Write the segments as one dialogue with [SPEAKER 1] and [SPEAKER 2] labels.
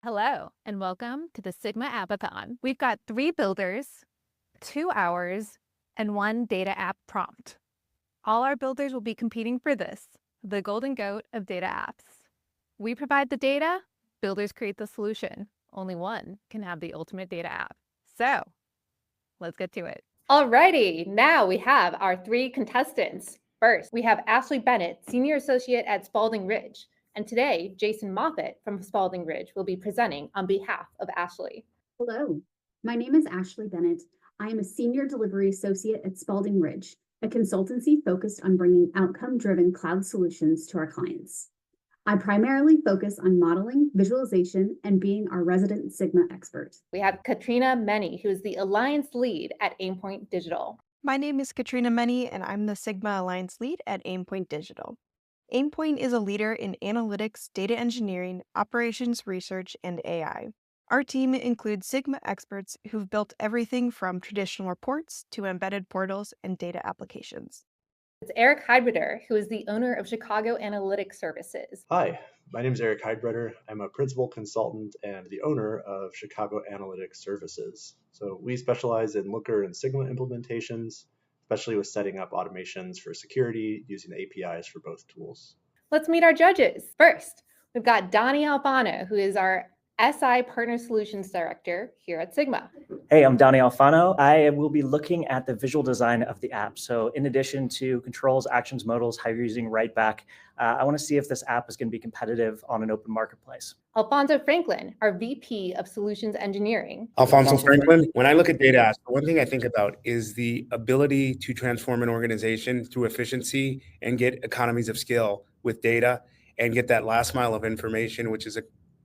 [SPEAKER 1] Hello, and welcome to the Sigma Appathon. We've got 3 builders, 2 hours, and 1 data app prompt. All our builders will be competing for this, the golden goat of data apps. We provide the data, builders create the solution. Only one can have the ultimate data app. So, let's get to it.
[SPEAKER 2] Alrighty, now we have our 3 contestants. First, we have Ashley Bennett, Senior Associate at Spaulding Ridge. And today, Jason Moffat from Spaulding Ridge will be presenting on behalf of Ashley.
[SPEAKER 3] Hello, my name is Ashley Bennett. I am a Senior Delivery Associate at Spaulding Ridge, a consultancy focused on bringing outcome-driven cloud solutions to our clients. I primarily focus on modeling, visualization, and being our resident Sigma expert.
[SPEAKER 2] We have Katrina Meny, who is the Alliance Lead at Aimpoint Digital.
[SPEAKER 4] My name is Katrina Meny, and I'm the Sigma Alliance Lead at Aimpoint Digital. Aimpoint is a leader in analytics, data engineering, operations research, and AI. Our team includes Sigma experts who've built everything from traditional reports to embedded portals and data applications.
[SPEAKER 2] It's Eric Heidbreder, who is the owner of Chicago Analytics Services.
[SPEAKER 5] Hi, my name is Eric Heidbreder. I'm a principal consultant and the owner of Chicago Analytics Services. So we specialize in Looker and Sigma implementations, especially with setting up automations for security using the APIs for both tools.
[SPEAKER 2] Let's meet our judges. First, we've got Donnie Alfano, who is our SI Partner Solutions Director here at Sigma.
[SPEAKER 6] Hey, I'm Donnie Alfano. I will be looking at the visual design of the app. So in addition to controls, actions, modals, how you're using writeback, I want to see if this app is going to be competitive on an open marketplace.
[SPEAKER 2] Alfonso Franklin, our VP of Solutions Engineering.
[SPEAKER 7] Alfonso Franklin. When I look at data apps, the one thing I think about is the ability to transform an organization through efficiency and get economies of scale with data and get that last mile of information, which is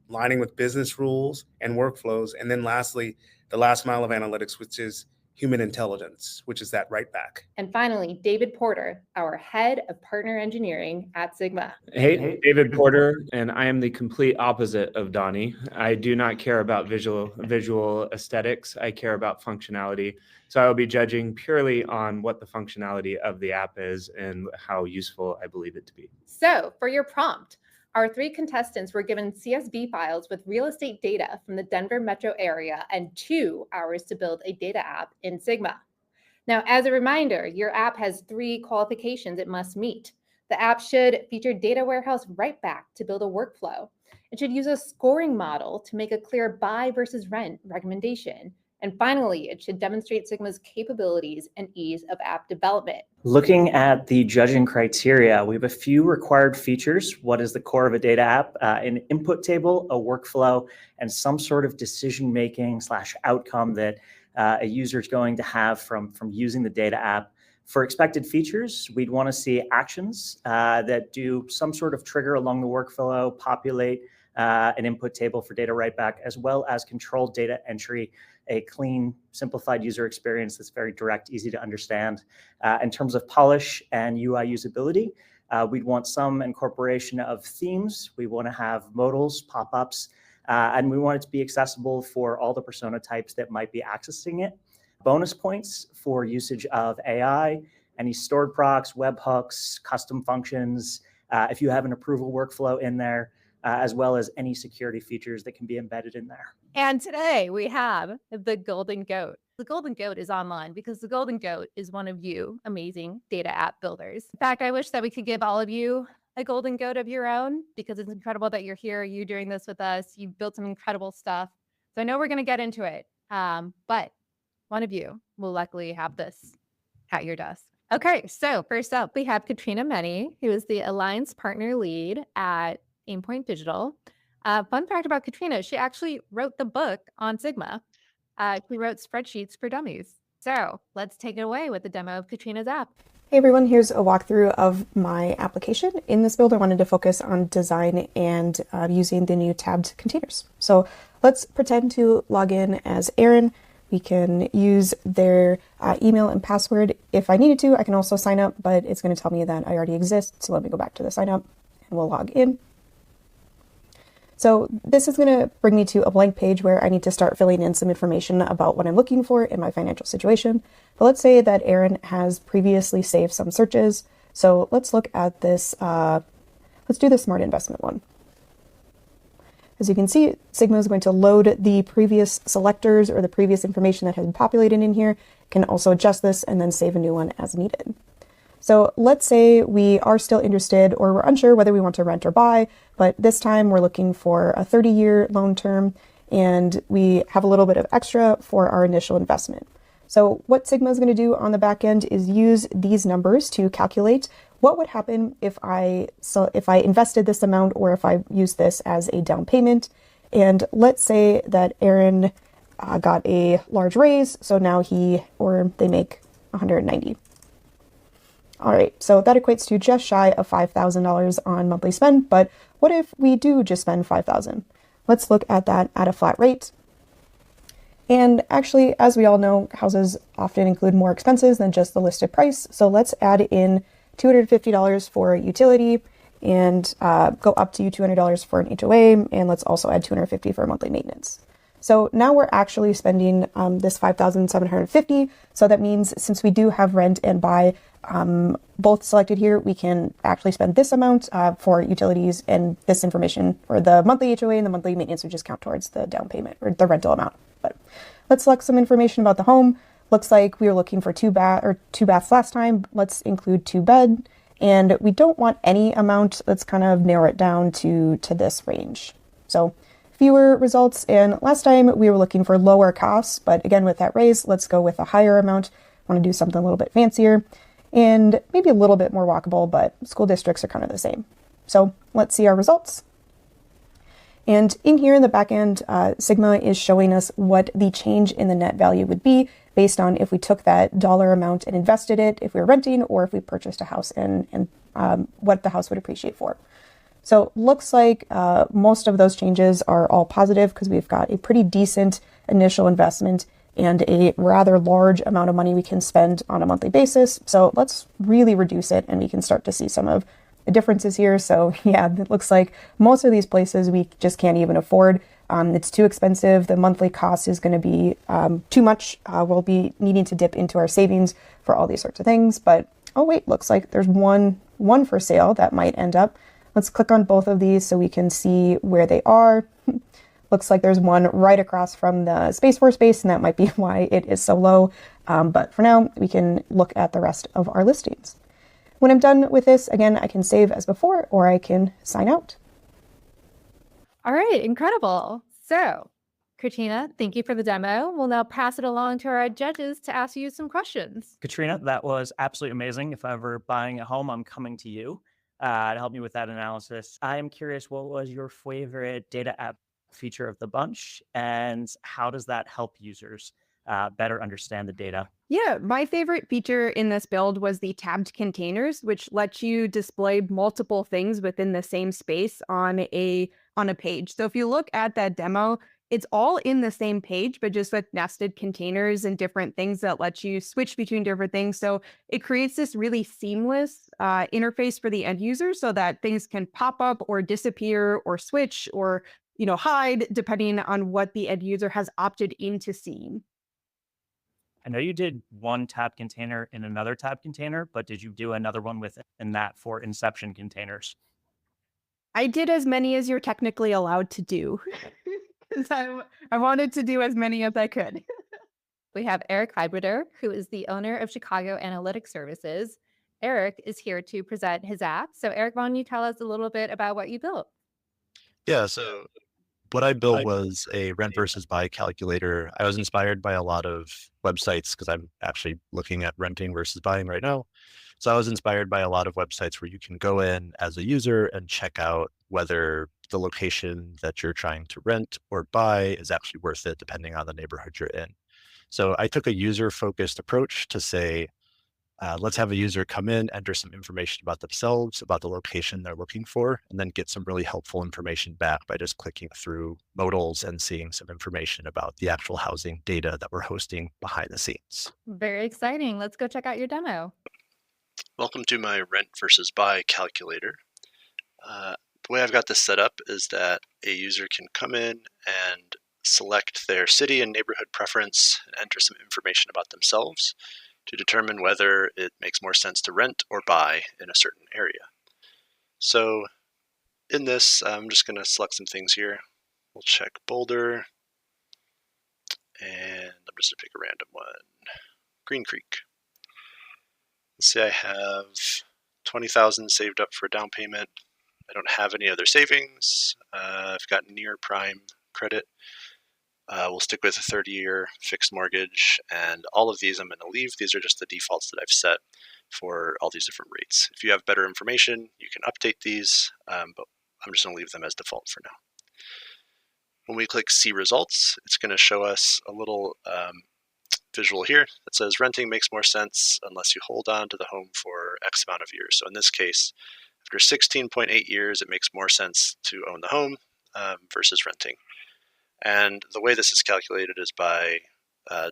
[SPEAKER 7] aligning with business rules and workflows. And then lastly, the last mile of analytics, which is human intelligence, which is that writeback.
[SPEAKER 2] And finally, David Porter, our head of partner engineering at Sigma.
[SPEAKER 8] Hey, David Porter, and I am the complete opposite of Donnie. I do not care about visual aesthetics. I care about functionality. So I will be judging purely on what the functionality of the app is and how useful I believe it to be.
[SPEAKER 2] So for your prompt, our 3 contestants were given CSV files with real estate data from the Denver metro area and 2 hours to build a data app in Sigma. Now, as a reminder, your app has 3 qualifications it must meet. The app should feature data warehouse writeback to build a workflow. It should use a scoring model to make a clear buy versus rent recommendation. And finally, it should demonstrate Sigma's capabilities and ease of app development.
[SPEAKER 6] Looking at the judging criteria, we have a few required features. What is the core of a data app? An input table, a workflow, and some sort of decision-making / outcome that a user is going to have from using the data app. For expected features, we'd want to see actions that do some sort of trigger along the workflow, populate an input table for data writeback, as well as controlled data entry, a clean, simplified user experience that's very direct, easy to understand. In terms of polish and UI usability, we'd want some incorporation of themes. We want to have modals, pop-ups, and we want it to be accessible for all the persona types that might be accessing it. Bonus points for usage of AI, any stored procs, webhooks, custom functions, if you have an approval workflow in there, as well as any security features that can be embedded in there.
[SPEAKER 1] And today we have the golden goat. The golden goat is online because the golden goat is one of you amazing data app builders. In fact, I wish that we could give all of you a golden goat of your own because it's incredible that you're here, you doing this with us. You've built some incredible stuff. So I know we're going to get into it, but one of you will luckily have this at your desk. Okay, so first up, we have Katrina Meny, who is the Alliance Partner Lead at Aimpoint Digital. Fun fact about Katrina, she actually wrote the book on Sigma. She wrote Spreadsheets for Dummies. So let's take it away with the demo of Katrina's app.
[SPEAKER 4] Hey everyone, here's a walkthrough of my application. In this build, I wanted to focus on design and using the new tabbed containers. So let's pretend to log in as Aaron. We can use their email and password. If I needed to, I can also sign up, but it's going to tell me that I already exist. So let me go back to the sign up and we'll log in. So this is going to bring me to a blank page where I need to start filling in some information about what I'm looking for in my financial situation. But let's say that Aaron has previously saved some searches. So let's look at this. Let's do the smart investment one. As you can see, Sigma is going to load the previous selectors or the previous information that has been populated in here, can also adjust this and then save a new one as needed. So let's say we are still interested or we're unsure whether we want to rent or buy, but this time we're looking for a 30-year loan term and we have a little bit of extra for our initial investment. So what Sigma is going to do on the back end is use these numbers to calculate what would happen if I invested this amount or if I used this as a down payment. And let's say that Aaron got a large raise, so now they make 190. All right, so that equates to just shy of $5,000 on monthly spend, but what if we do just spend $5,000? Let's look at that at a flat rate. And actually, as we all know, houses often include more expenses than just the listed price, so let's add in $250 for utility and go up to $200 for an HOA, and let's also add $250 for monthly maintenance. So now we're actually spending this $5,750. So that means since we do have rent and buy both selected here, we can actually spend this amount for utilities, and this information, or the monthly HOA and the monthly maintenance, would just count towards the down payment or the rental amount. But let's select some information about the home. Looks like we were looking for two baths last time. Let's include 2 bed, and we don't want any amount. Let's kind of narrow it down to this range. So fewer results, and last time we were looking for lower costs, but again, with that raise, let's go with a higher amount. Want to do something a little bit fancier and maybe a little bit more walkable, but school districts are kind of the same. So let's see our results. And in here in the back end, Sigma is showing us what the change in the net value would be based on if we took that dollar amount and invested it, if we were renting, or if we purchased a house, and what the house would appreciate for. So looks like most of those changes are all positive because we've got a pretty decent initial investment and a rather large amount of money we can spend on a monthly basis. So let's really reduce it and we can start to see some of the differences here. So yeah, it looks like most of these places we just can't even afford. It's too expensive. The monthly cost is going to be too much. We'll be needing to dip into our savings for all these sorts of things. But oh wait, looks like there's one for sale that might end up. Let's click on both of these so we can see where they are. Looks like there's one right across from the Space Force base, and that might be why it is so low. But for now, we can look at the rest of our listings. When I'm done with this, again, I can save as before, or I can sign out.
[SPEAKER 1] All right, incredible. So, Katrina, thank you for the demo. We'll now pass it along to our judges to ask you some questions.
[SPEAKER 6] Katrina, that was absolutely amazing. If I'm ever buying a home, I'm coming to you to help me with that analysis. I am curious, what was your favorite data app feature of the bunch, and how does that help users better understand the data?
[SPEAKER 9] Yeah, my favorite feature in this build was the tabbed containers, which lets you display multiple things within the same space on a page. So if you look at that demo, it's all in the same page, but just with nested containers and different things that let you switch between different things. So it creates this really seamless interface for the end user so that things can pop up or disappear or switch or hide depending on what the end user has opted into seeing.
[SPEAKER 6] I know you did one tab container in another tab container, but did you do another one within that for inception containers?
[SPEAKER 9] I did as many as you're technically allowed to do because I wanted to do as many as I could.
[SPEAKER 1] We have Eric Heidbreder, who is the owner of Chicago Analytics Services. Eric is here to present his app. So Eric, why don't you tell us a little bit about what you built?
[SPEAKER 10] Yeah, so what I built was a rent versus buy calculator. I was inspired by a lot of websites because I'm actually looking at renting versus buying right now. So I was inspired by a lot of websites where you can go in as a user and check out whether the location that you're trying to rent or buy is actually worth it, depending on the neighborhood you're in. So I took a user-focused approach to say, let's have a user come in, enter some information about themselves, about the location they're looking for, and then get some really helpful information back by just clicking through modals and seeing some information about the actual housing data that we're hosting behind the scenes.
[SPEAKER 1] Very exciting. Let's go check out your demo.
[SPEAKER 11] Welcome to my rent versus buy calculator. The way I've got this set up is that a user can come in and select their city and neighborhood preference and enter some information about themselves to determine whether it makes more sense to rent or buy in a certain area. So in this, I'm just going to select some things here. We'll check Boulder, and I'm just gonna pick a random one. Green Creek. Let's say I have 20,000 saved up for a down payment. I don't have any other savings. I've got near prime credit. We'll stick with a 30-year fixed mortgage, and all of these I'm going to leave. These are just the defaults that I've set for all these different rates. If you have better information, you can update these, but I'm just going to leave them as default for now. When we click See Results, it's going to show us a little visual here that says renting makes more sense unless you hold on to the home for X amount of years. So in this case, after 16.8 years, it makes more sense to own the home versus renting. And the way this is calculated is by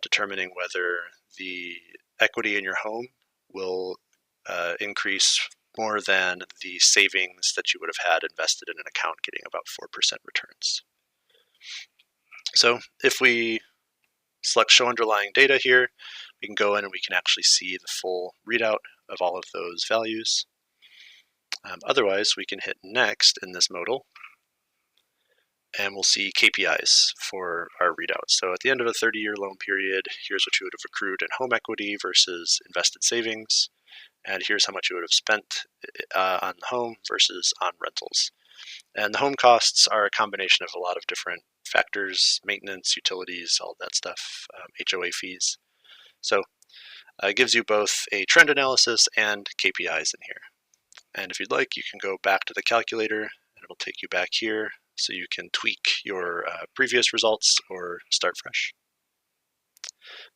[SPEAKER 11] determining whether the equity in your home will increase more than the savings that you would have had invested in an account getting about 4% returns. So if we select Show Underlying Data here, we can go in and we can actually see the full readout of all of those values. Otherwise, we can hit Next in this modal, and we'll see KPIs for our readout. So at the end of a 30-year loan period, here's what you would have accrued in home equity versus invested savings, and here's how much you would have spent on the home versus on rentals. And the home costs are a combination of a lot of different factors: maintenance, utilities, all that stuff, HOA fees. So it gives you both a trend analysis and KPIs in here. And if you'd like, you can go back to the calculator, and it'll take you back here so you can tweak your previous results or start fresh.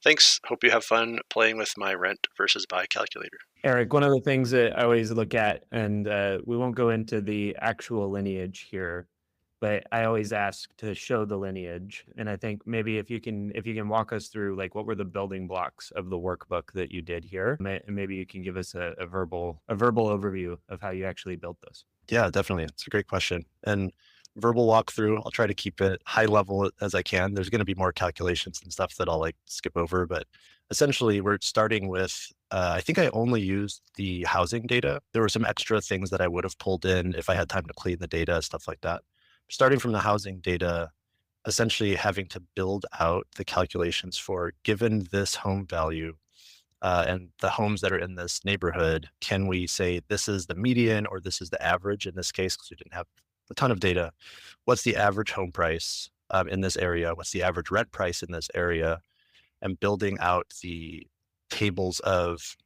[SPEAKER 11] Thanks. Hope you have fun playing with my rent versus buy calculator.
[SPEAKER 8] Eric, one of the things that I always look at, and we won't go into the actual lineage here, but I always ask to show the lineage. And I think maybe if you can walk us through, like, what were the building blocks of the workbook that you did here, and maybe you can give us a verbal overview of how you actually built this.
[SPEAKER 10] Yeah, definitely. It's a great question. And verbal walkthrough, I'll try to keep it high level as I can. There's going to be more calculations and stuff that I'll like skip over, but essentially we're starting with, I think I only used the housing data. There were some extra things that I would have pulled in if I had time to clean the data, stuff like that. Starting from the housing data, essentially having to build out the calculations for, given this home value, and the homes that are in this neighborhood, can we say this is the median or this is the average in this case, because we didn't have a ton of data? What's the average home price in this area? What's the average rent price in this area? And building out the tables of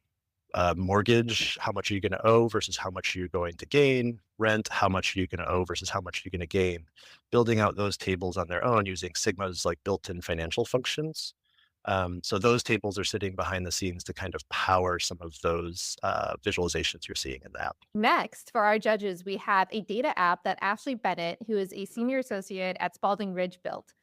[SPEAKER 10] mortgage, how much are you going to owe versus how much you're going to gain, rent, how much are you going to owe versus how much you're going to gain, building out those tables on their own using Sigma's like built-in financial functions. So those tables are sitting behind the scenes to kind of power some of those visualizations you're seeing in the app.
[SPEAKER 1] Next, for our judges, we have a data app that Ashley Bennett, who is a senior associate at Spaulding Ridge, built.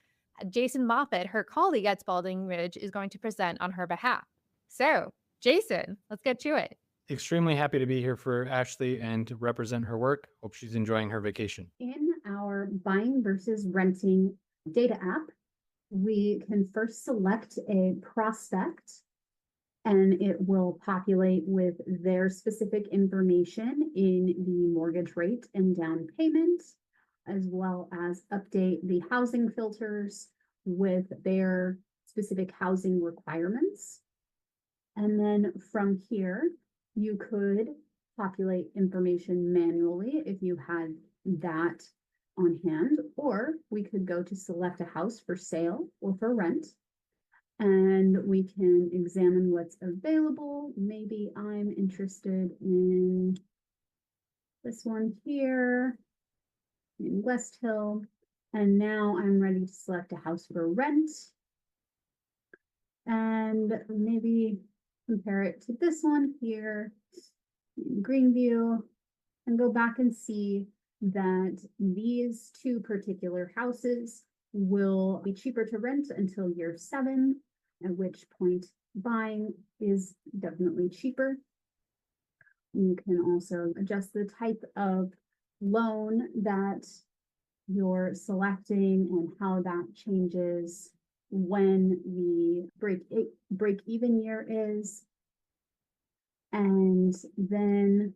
[SPEAKER 1] Jason Moffat, her colleague at Spaulding Ridge, is going to present on her behalf. So, Jason, let's get to it.
[SPEAKER 12] Extremely happy to be here for Ashley and to represent her work. Hope she's enjoying her vacation.
[SPEAKER 3] In our buying versus renting data app, we can first select a prospect, and it will populate with their specific information in the mortgage rate and down payment, as well as update the housing filters with their specific housing requirements. And then from here, you could populate information manually if you had that on hand, or we could go to select a house for sale or for rent, and we can examine what's available. Maybe I'm interested in this one here in West Hill, and now I'm ready to select a house for rent, and maybe compare it to this one here in Greenview, and go back and see that these two particular houses will be cheaper to rent until year 7, at which point buying is definitely cheaper. You can also adjust the type of loan that you're selecting and how that changes when the break even year is. And then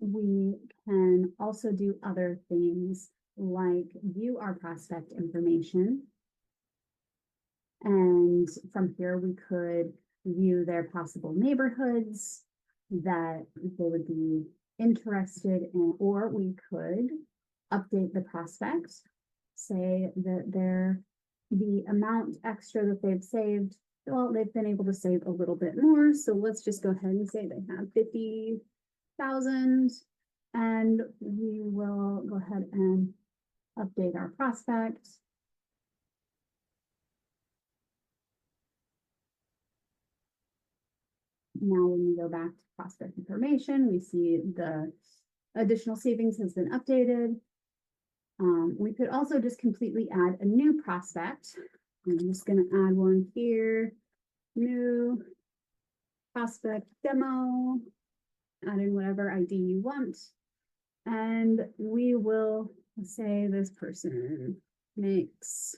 [SPEAKER 3] we can also do other things like view our prospect information. And from here, we could view their possible neighborhoods that they would be interested in, or we could update the prospect, say that the amount extra that they've saved, well, they've been able to save a little bit more. So let's just go ahead and say they have 50,000, and we will go ahead and update our prospect. Now, when we go back to prospect information, we see the additional savings has been updated. We could also just completely add a new prospect. I'm just going to add one here, new prospect demo, add in whatever ID you want. And we will say this person makes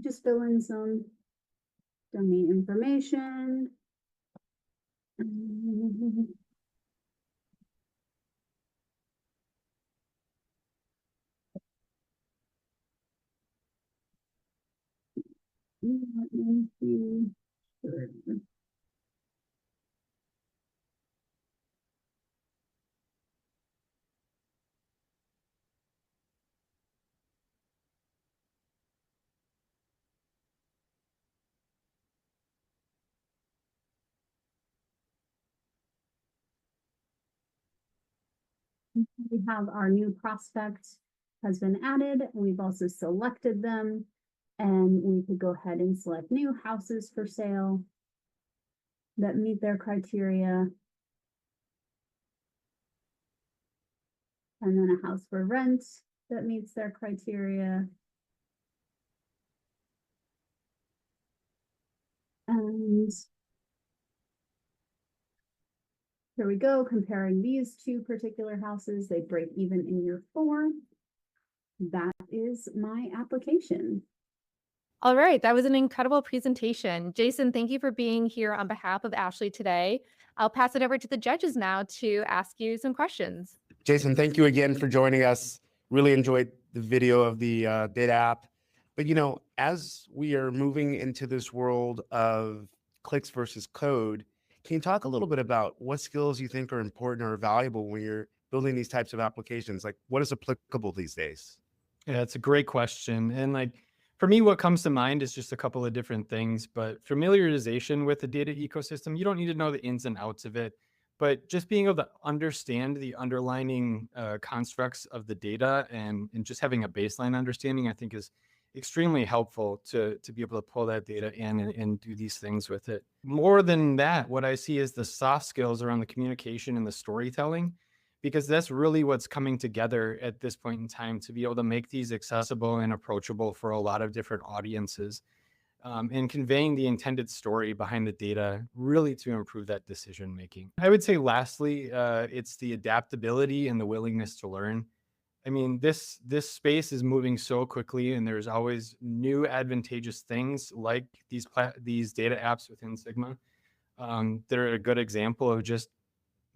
[SPEAKER 3] just fill in some domain information. Let me see. Sure. We have our new prospect has been added. We've also selected them, and we could go ahead and select new houses for sale that meet their criteria. And then a house for rent that meets their criteria. And here we go, comparing these two particular houses. They break even in year 4. That is my application.
[SPEAKER 1] All right, that was an incredible presentation. Jason, thank you for being here on behalf of Ashley today. I'll pass it over to the judges now to ask you some questions.
[SPEAKER 7] Jason, thank you again for joining us. Really enjoyed the video of the data app. But, as we are moving into this world of clicks versus code, can you talk a little bit about what skills you think are important or valuable when you're building these types of applications? Like, what is applicable these days?
[SPEAKER 12] Yeah, it's a great question. And for me, what comes to mind is just a couple of different things, but familiarization with the data ecosystem, you don't need to know the ins and outs of it, but just being able to understand the underlying constructs of the data and just having a baseline understanding, I think is extremely helpful to be able to pull that data in and do these things with it. More than that, what I see is the soft skills around the communication and the storytelling, because that's really what's coming together at this point in time to be able to make these accessible and approachable for a lot of different audiences, and conveying the intended story behind the data really to improve that decision making. I would say lastly, it's the adaptability and the willingness to learn. I mean, this space is moving so quickly, and there's always new advantageous things like these data apps within Sigma. They're a good example of just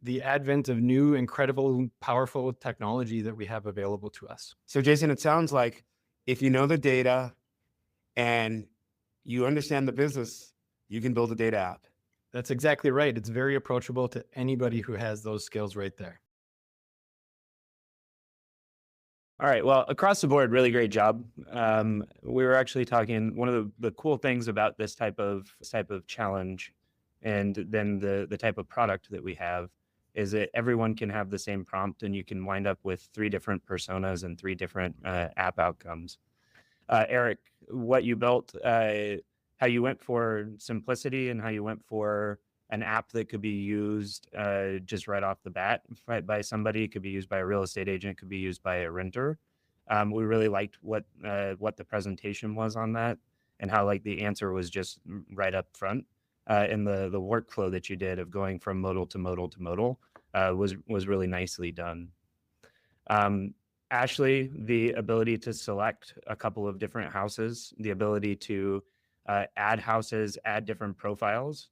[SPEAKER 12] the advent of new, incredible, powerful technology that we have available to us.
[SPEAKER 7] So, Jason, it sounds like if you know the data and you understand the business, you can build a data app.
[SPEAKER 12] That's exactly right. It's very approachable to anybody who has those skills right there.
[SPEAKER 8] All right. Well, across the board, really great job. We were actually talking, one of the cool things about this type of challenge and then the type of product that we have is that everyone can have the same prompt and you can wind up with 3 different personas and 3 different app outcomes. Eric, what you built, how you went for simplicity and how you went for an app that could be used just right off the bat by somebody. It could be used by a real estate agent, could be used by a renter. We really liked what the presentation was on that and how the answer was just right up front. And the workflow that you did of going from modal to modal to modal was really nicely done. Ashley, the ability to select a couple of different houses, the ability to add houses, add different profiles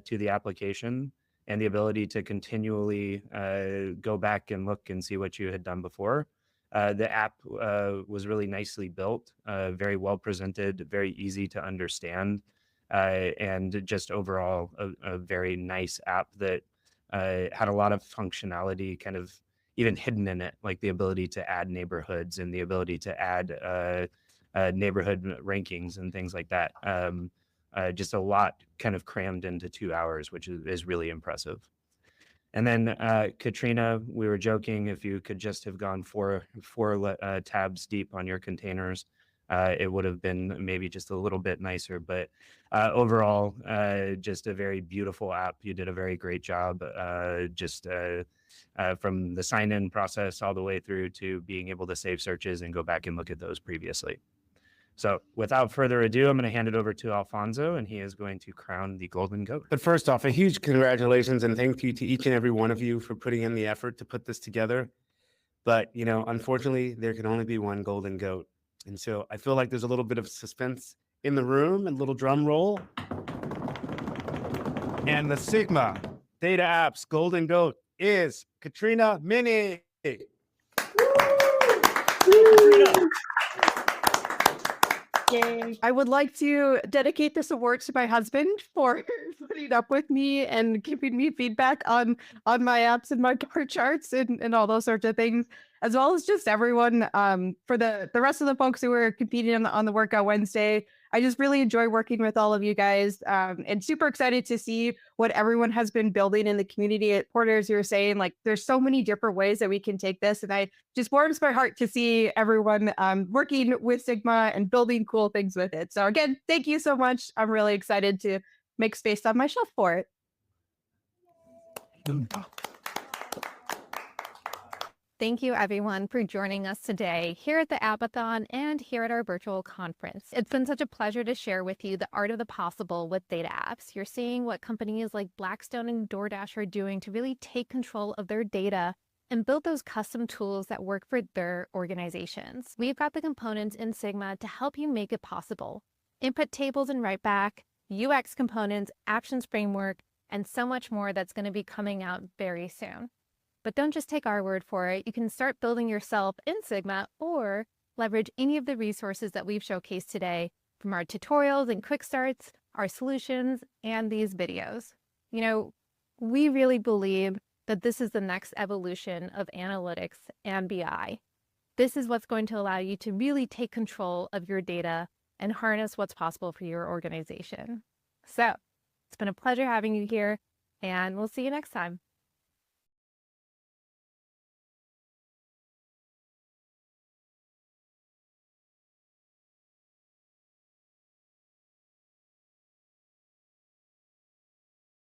[SPEAKER 8] to the application, and the ability to continually go back and look and see what you had done before. The app was really nicely built, very well presented, very easy to understand, and just overall a very nice app that had a lot of functionality kind of even hidden in it, like the ability to add neighborhoods and the ability to add neighborhood rankings and things like that. Just a lot kind of crammed into 2 hours, which is really impressive. And then Katrina, we were joking if you could just have gone four tabs deep on your containers, it would have been maybe just a little bit nicer. But overall, just a very beautiful app. You did a very great job, just from the sign-in process all the way through to being able to save searches and go back and look at those previously. So without further ado, I'm going to hand it over to Alfonso, and he is going to crown the golden goat.
[SPEAKER 7] But first off, a huge congratulations and thank you to each and every one of you for putting in the effort to put this together. But, you know, unfortunately, there can only be one golden goat. And so I feel like there's a little bit of suspense in the room and a little drum roll. And the Sigma Data Apps golden goat is Katrina Mini.
[SPEAKER 9] Yay. I would like to dedicate this award to my husband for putting up with me and giving me feedback on my apps and my bar charts and all those sorts of things, as well as just everyone for the rest of the folks who were competing on the Workout Wednesday. I just really enjoy working with all of you guys and super excited to see what everyone has been building in the community. At Porters, you were saying, like, there's so many different ways that we can take this. And I just warms my heart to see everyone working with Sigma and building cool things with it. So again, thank you so much. I'm really excited to make space on my shelf for it.
[SPEAKER 1] Thank you, everyone, for joining us today here at the Appathon and here at our virtual conference. It's been such a pleasure to share with you the art of the possible with data apps. You're seeing what companies like Blackstone and DoorDash are doing to really take control of their data and build those custom tools that work for their organizations. We've got the components in Sigma to help you make it possible. Input tables and writeback, UX components, actions framework, and so much more that's going to be coming out very soon. But don't just take our word for it. You can start building yourself in Sigma or leverage any of the resources that we've showcased today from our tutorials and quick starts, our solutions, and these videos. You know, we really believe that this is the next evolution of analytics and BI. This is what's going to allow you to really take control of your data and harness what's possible for your organization. So it's been a pleasure having you here, and we'll see you next time.